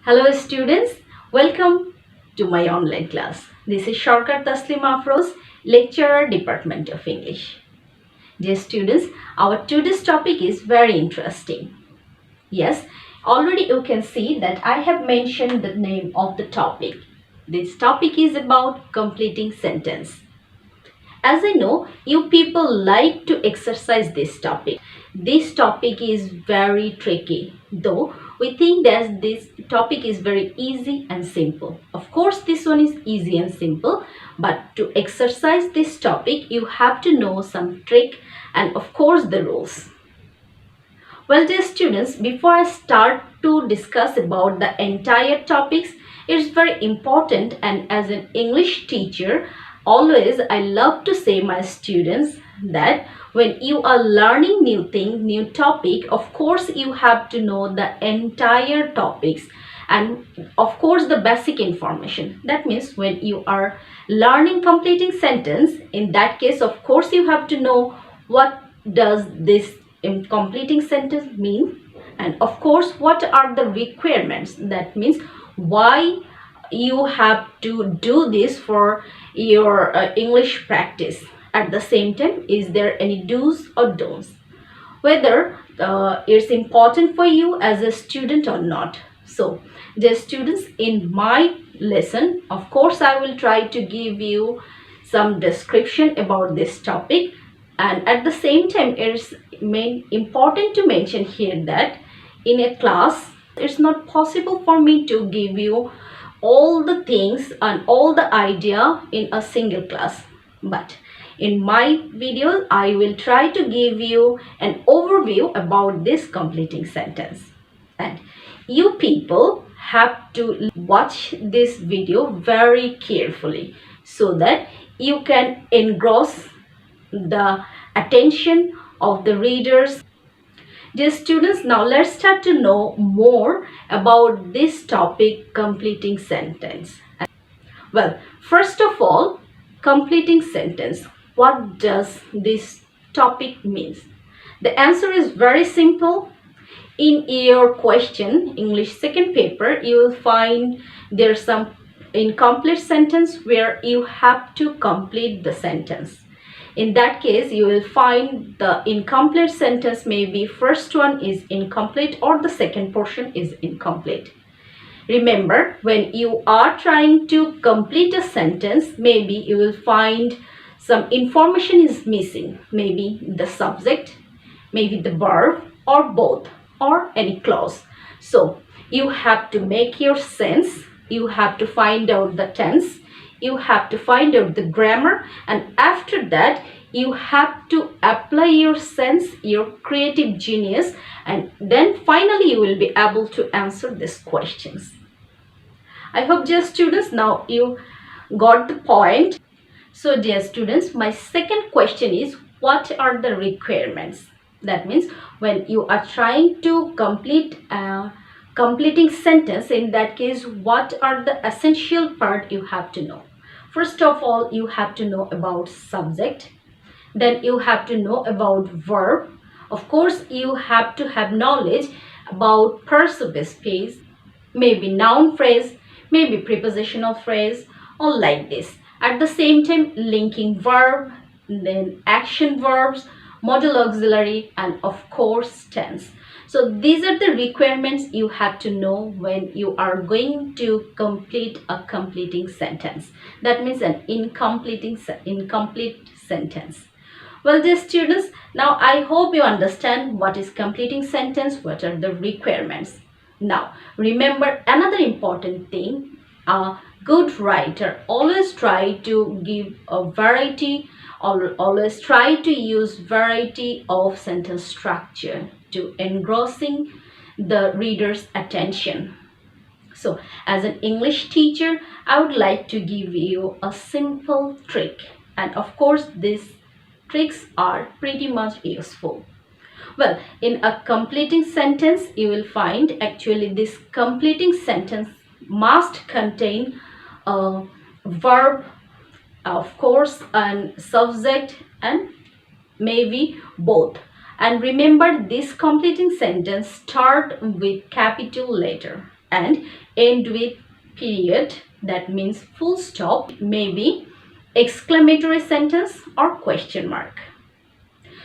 Hello students, welcome to my online class. This is Sarker Afroz, lecturer, Department of English. Dear students, our today's topic is very interesting. Yes, already you can see that I have mentioned the name of the topic. This topic is about completing sentence. As I know, you people like to exercise this topic. This topic is very tricky, though we think that this topic is very easy and simple. Of course, this one is easy and simple, but to exercise this topic, you have to know some trick and of course the rules. Well, dear students, before I start to discuss about the entire topics, it's very important, and as an English teacher, always I love to say my students that when you are learning new thing, new topic, of course you have to know the entire topics and of course the basic information. That means when you are learning completing sentence, in that case of course you have to know what does this in completing sentence mean, and of course what are the requirements. That means why you have to do this for your English practice. At the same time, is there any do's or don'ts, whether it's important for you as a student or not. So dear students, in my lesson of course I will try to give you some description about this topic, and at the same time it's important to mention here that in a class it's not possible for me to give you all the things and all the idea in a single class, but in my video I will try to give you an overview about this completing sentence, and you people have to watch this video very carefully so that you can engross the attention of the readers. Dear students, now let's start to know more about this topic, completing sentence. Well, first of all, completing sentence. What does this topic means? The answer is very simple. In your question, English second paper, you will find there's some incomplete sentence where you have to complete the sentence. In that case, you will find the incomplete sentence, maybe first one is incomplete or the second portion is incomplete. Remember, when you are trying to complete a sentence, maybe you will find some information is missing. Maybe the subject, maybe the verb, or both, or any clause. So you have to make your sense. You have to find out the tense. You have to find out the grammar, and after that you have to apply your sense, your creative genius, and then finally you will be able to answer these questions. I hope, dear students, now you got the point. So dear students, my second question is, what are the requirements? That means when you are trying to complete completing sentence, in that case what are the essential part you have to know? First of all, you have to know about subject, then you have to know about verb. Of course you have to have knowledge about participle space, maybe noun phrase, maybe prepositional phrase, or like this. At the same time, linking verb, then action verbs, modal auxiliary, and of course tense. So these are the requirements you have to know when you are going to complete a completing sentence. That means an incomplete sentence. Well, dear students, now I hope you understand what is completing sentence, what are the requirements. Now remember another important thing, a good writer always try to give a variety, or always try to use variety of sentence structure to engrossing the reader's attention. So as an English teacher, I would like to give you a simple trick, and of course these tricks are pretty much useful. Well, in a completing sentence, you will find actually this completing sentence must contain a verb, of course, and subject, and maybe both. And remember, this completing sentence start with capital letter. and end with period, that means full stop, maybe exclamatory sentence or question mark.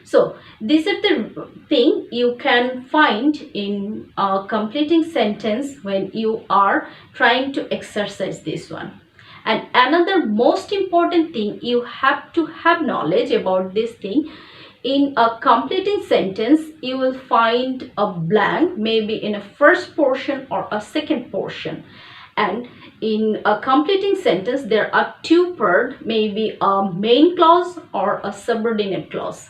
So these are the thing you can find in a completing sentence when you are trying to exercise this one. And another most important thing, you have to have knowledge about this thing. In a completing sentence, you will find a blank, maybe in a first portion or a second portion. And in a completing sentence, there are two parts, maybe a main clause or a subordinate clause.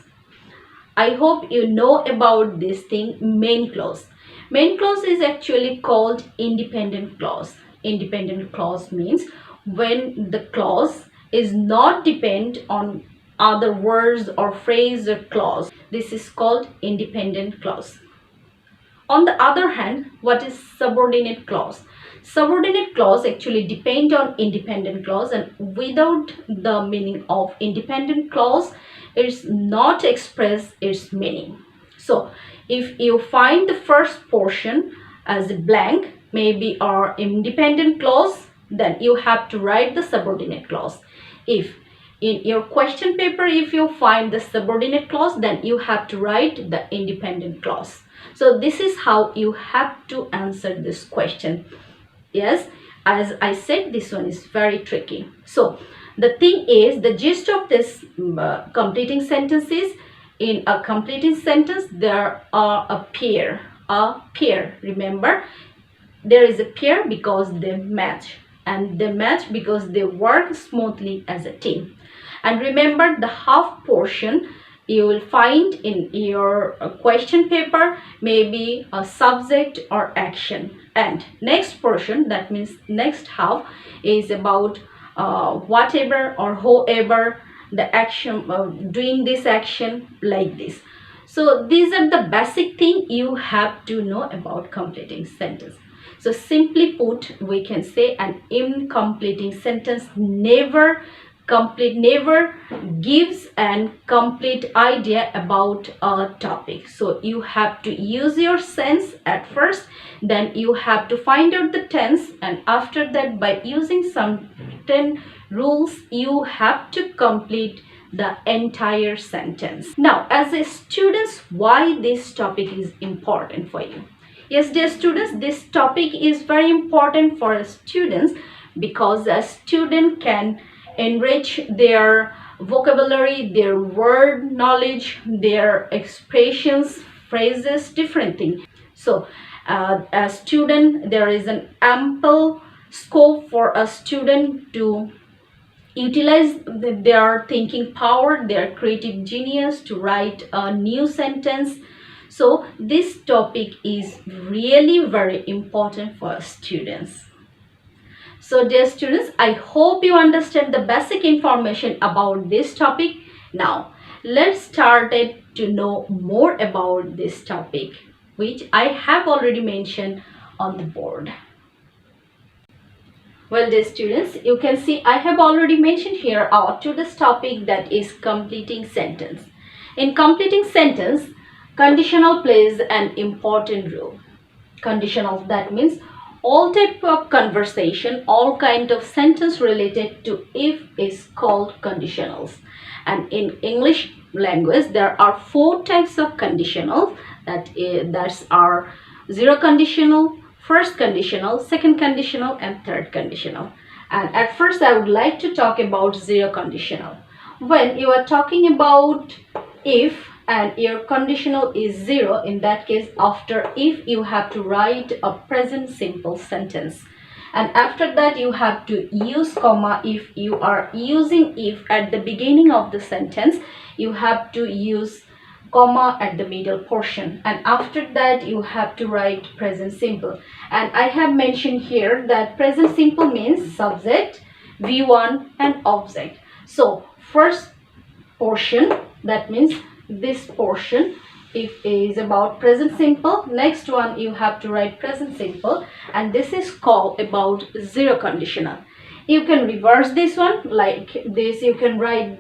I hope you know about this thing, main clause. Main clause is actually called independent clause. Independent clause means when the clause is not depend on other words or phrase or clause. This is called independent clause. On the other hand, what is subordinate clause? Subordinate clause actually depend on independent clause, and without the meaning of independent clause, it's not express its meaning. So if you find the first portion as a blank, maybe or independent clause, then you have to write the subordinate clause. If in your question paper, if you find the subordinate clause, then you have to write the independent clause. So this is how you have to answer this question. Yes, as I said, this one is very tricky. So the thing is, the gist of this completing sentences, in a completing sentence there are a pair. Remember, there is a pair because they match, and they match because they work smoothly as a team. And remember, the half portion you will find in your question paper, maybe a subject or action, and next portion, that means next half, is about whatever or whoever the action, doing this action like this. So these are the basic thing you have to know about completing sentence. So simply put, we can say an incompleting sentence never gives an complete idea about a topic. So you have to use your sense at first, then you have to find out the tense, and after that, by using some 10 rules, you have to complete the entire sentence. Now, as a students, why this topic is important for you? Yes, dear students, this topic is very important for students because a student can enrich their vocabulary, their word knowledge, their expressions, phrases, different things. So a student, there is an ample scope for a student to utilize their thinking power, their creative genius to write a new sentence. So this topic is really very important for students. So dear students, I hope you understand the basic information about this topic. Now let's start to know more about this topic, which I have already mentioned on the board. Well, dear students, you can see I have already mentioned here our today's topic, that is completing sentence. In completing sentence, conditional plays an important role. Conditional, that means all type of conversation, all kind of sentence related to if is called conditionals. And in English language, there are 4 types of conditionals, that are zero conditional, first conditional, second conditional, and third conditional. And at first I would like to talk about zero conditional. When you are talking about if and your conditional is 0, in that case, after if you have to write a present simple sentence, and after that you have to use comma. If you are using if at the beginning of the sentence, you have to use comma at the middle portion, and after that you have to write present simple. And I have mentioned here that present simple means subject, V1 and object. So first portion, that means this portion, if is about present simple, next one you have to write present simple, and this is called about zero conditional. You can reverse this one like this. You can write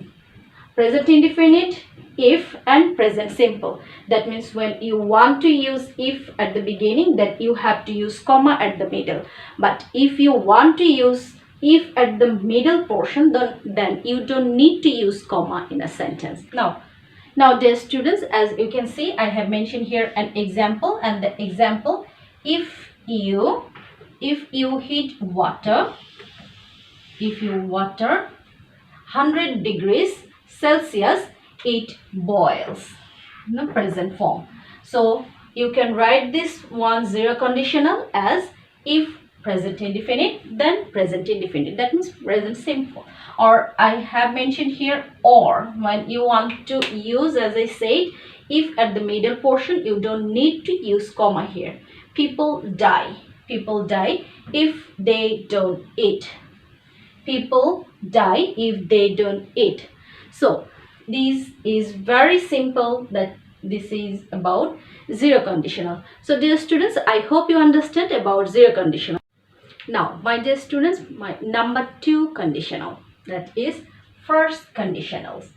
present indefinite, if and present simple. That means when you want to use if at the beginning, then you have to use comma at the middle. But if you want to use if at the middle portion, then you don't need to use comma in a sentence. Now dear students, as you can see, I have mentioned here an example, and the example, if you heat water, if you water 100 degrees Celsius, it boils. No, present form. So you can write this one zero conditional as if present indefinite, then present indefinite. That means present simple. Or I have mentioned here or, when you want to use, as I said, if at the middle portion, you don't need to use comma here. People die. People die if they don't eat. People die if they don't eat. So this is very simple, that this is about zero conditional. So dear students, I hope you understand about zero conditional. Now my dear students, my number 2 conditional, that is first conditionals.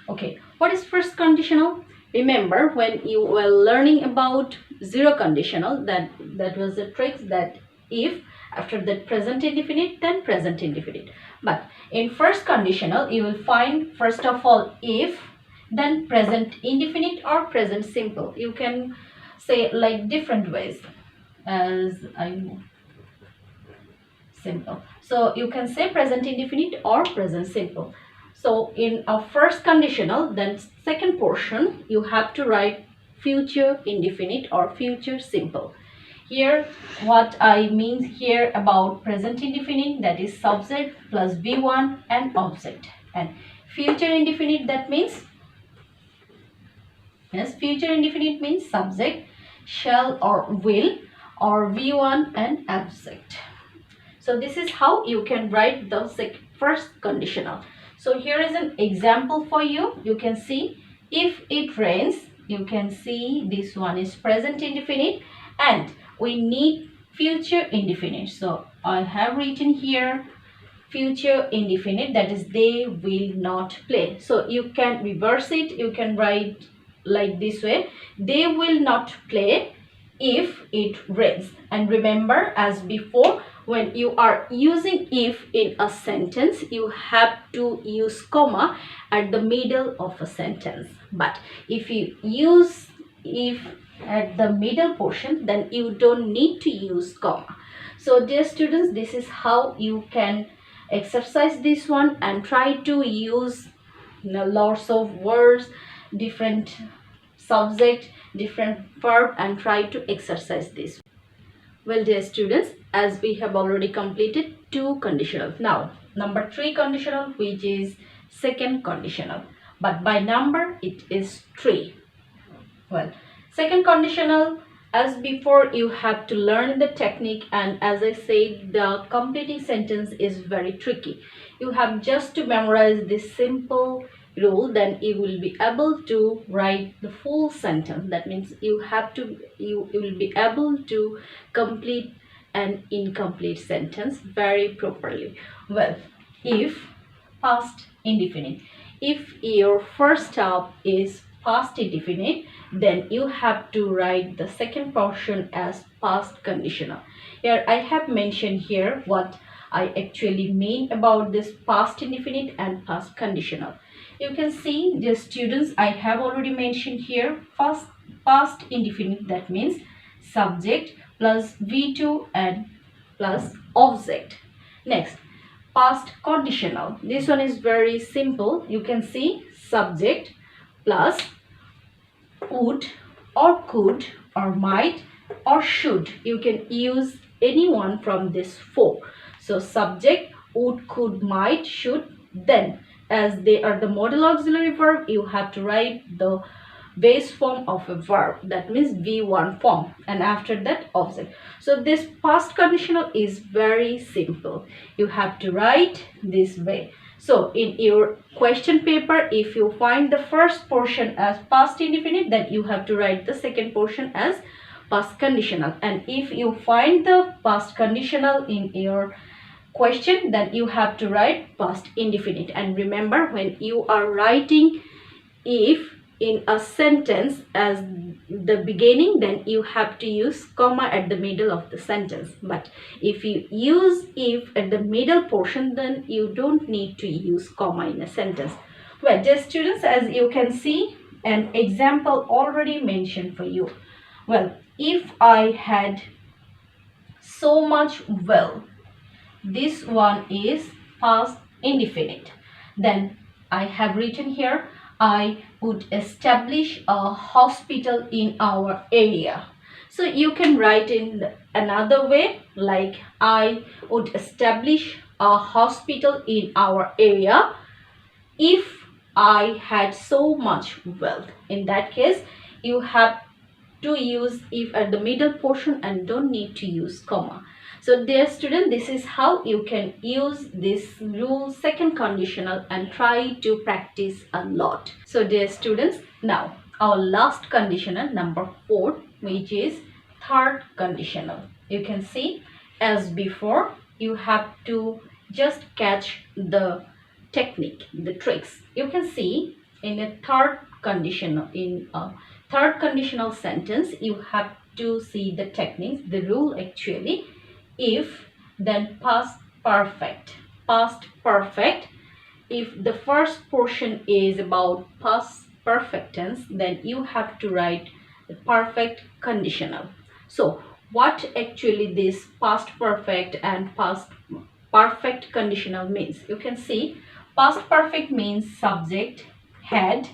Okay, what is first conditional? Remember, when you were learning about zero conditional, that was the trick, that if after that present indefinite, then present indefinite. But in first conditional, you will find first of all if, then present indefinite or present simple. You can say like different ways, as I know. Simple. So you can say present indefinite or present simple. So in a first conditional, then second portion, you have to write future indefinite or future simple. Here, what I mean here about present indefinite, that is subject plus V1 and object. And future indefinite, that means, yes, future indefinite means subject, shall or will, or V1 and object. So this is how you can write the first conditional. So here is an example for you. You can see, if it rains, you can see this one is present indefinite and we need future indefinite. So I have written here future indefinite, that is they will not play. So you can reverse it. You can write like this way, they will not play if it rains. And remember, as before, when you are using if in a sentence, you have to use comma at the middle of a sentence. But if you use if at the middle portion, then you don't need to use comma. So dear students, this is how you can exercise this one and try to use lots of words, different subject, different verb, and try to exercise this. Well dear students, as we have already completed 2 conditionals. Now number 3 conditional, which is second conditional, but by number it is 3. Well, second conditional, as before, you have to learn the technique, and as I said, the completing sentence is very tricky. You have just to memorize this simple rule, then you will be able to write the full sentence. That means you will be able to complete an incomplete sentence very properly. Well, if past indefinite, if your first stop is past indefinite, then you have to write the second portion as past conditional. Here I have mentioned here what I actually mean about this past indefinite and past conditional. You can see, dear students, I have already mentioned here past indefinite, that means subject plus V2 and plus object. Next, past conditional. This one is very simple. You can see subject plus would or could or might or should. You can use any one from this 4. So subject, would, could, might, should, then, as they are the modal auxiliary verb, you have to write the base form of a verb, that means V1 form, and after that object. So this past conditional is very simple. You have to write this way. So in your question paper, if you find the first portion as past indefinite, then you have to write the second portion as past conditional. And if you find the past conditional in your question, then you have to write past indefinite. And remember, when you are writing if in a sentence as the beginning, then you have to use comma at the middle of the sentence. But if you use if at the middle portion, then you don't need to use comma in a sentence. Well, dear students, as you can see, an example already mentioned for you. Well, if I had so much well, this one is past indefinite. Then I have written here, I would establish a hospital in our area. So you can write in another way, like I would establish a hospital in our area if I had so much wealth. In that case, you have to use if at the middle portion and don't need to use comma. So dear student, this is how you can use this rule second conditional and try to practice a lot. So dear students, now our last conditional, number 4, which is third conditional. You can see as before, you have to just catch the technique, the tricks. You can see in a third conditional, in a third conditional sentence, you have to see the techniques, the rule actually. If, then past perfect. Past perfect. If the first portion is about past perfect tense, then you have to write the perfect conditional. So what actually this past perfect and past perfect conditional means? You can see past perfect means subject, had,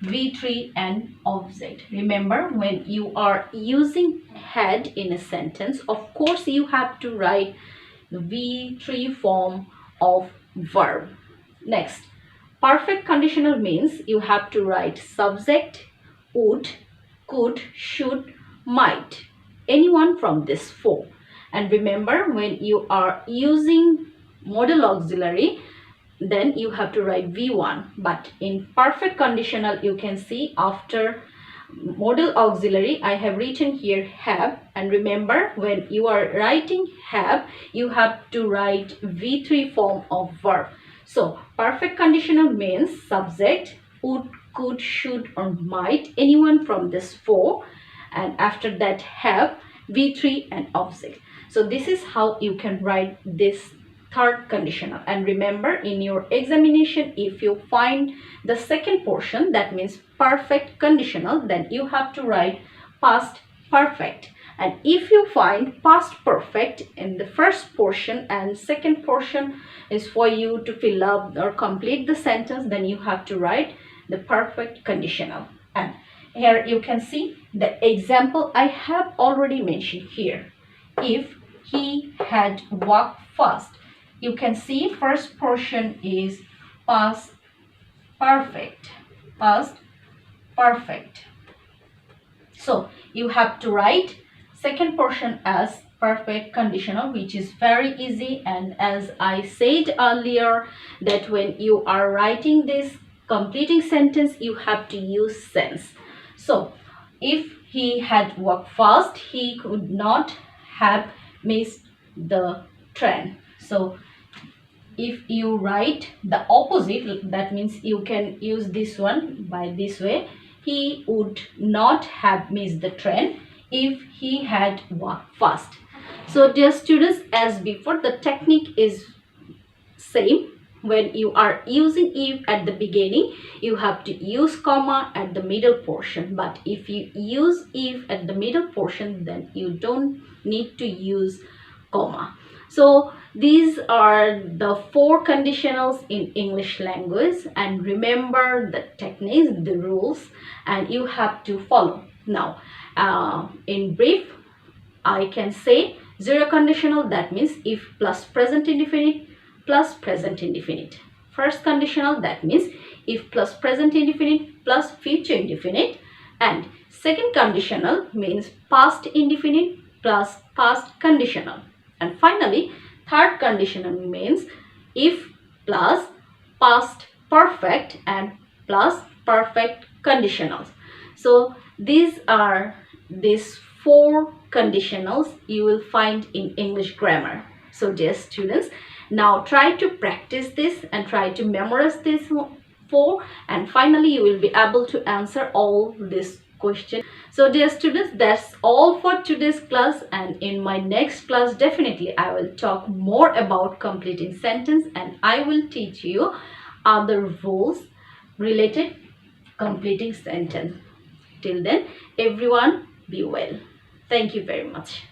V3 and object. Remember, when you are using had in a sentence, of course you have to write the V3 form of verb. Next, perfect conditional means you have to write subject, would, could, should, might. Anyone from this four. And remember, when you are using modal auxiliary, then you have to write V1. But in perfect conditional, you can see after modal auxiliary, I have written here have. And remember, when you are writing have, you have to write V3 form of verb. So perfect conditional means subject, would, could, should or might, anyone from this four. And after that have, V3 and object. So this is how you can write this third conditional. And remember, in your examination, if you find the second portion, that means perfect conditional, then you have to write past perfect. And if you find past perfect in the first portion and second portion is for you to fill up or complete the sentence, then you have to write the perfect conditional. And here you can see the example I have already mentioned here. If he had walked fast, you can see first portion is past perfect, past perfect. So you have to write second portion as perfect conditional, which is very easy. And as I said earlier, that when you are writing this completing sentence, you have to use sense. So if he had walked fast, he could not have missed the train. So if you write the opposite, that means you can use this one by this way. He would not have missed the train if he had walked fast. So dear students, as before, the technique is same. When you are using if at the beginning, you have to use comma at the middle portion. But if you use if at the middle portion, then you don't need to use comma. So these are the 4 conditionals in English language, and remember the techniques, the rules, and you have to follow. Now, in brief, I can say 0 conditional, that means if plus present indefinite plus present indefinite. First conditional, that means if plus present indefinite plus future indefinite. And second conditional means past indefinite plus past conditional. And finally, third conditional means if plus past perfect and plus perfect conditionals. So these are these 4 conditionals you will find in English grammar. So dear students, now try to practice this and try to memorize this 4, and finally you will be able to answer all these questions. So dear students, that's all for today's class, and in my next class definitely I will talk more about completing sentence, and I will teach you other rules related completing sentence. Till then, everyone be well. Thank you very much.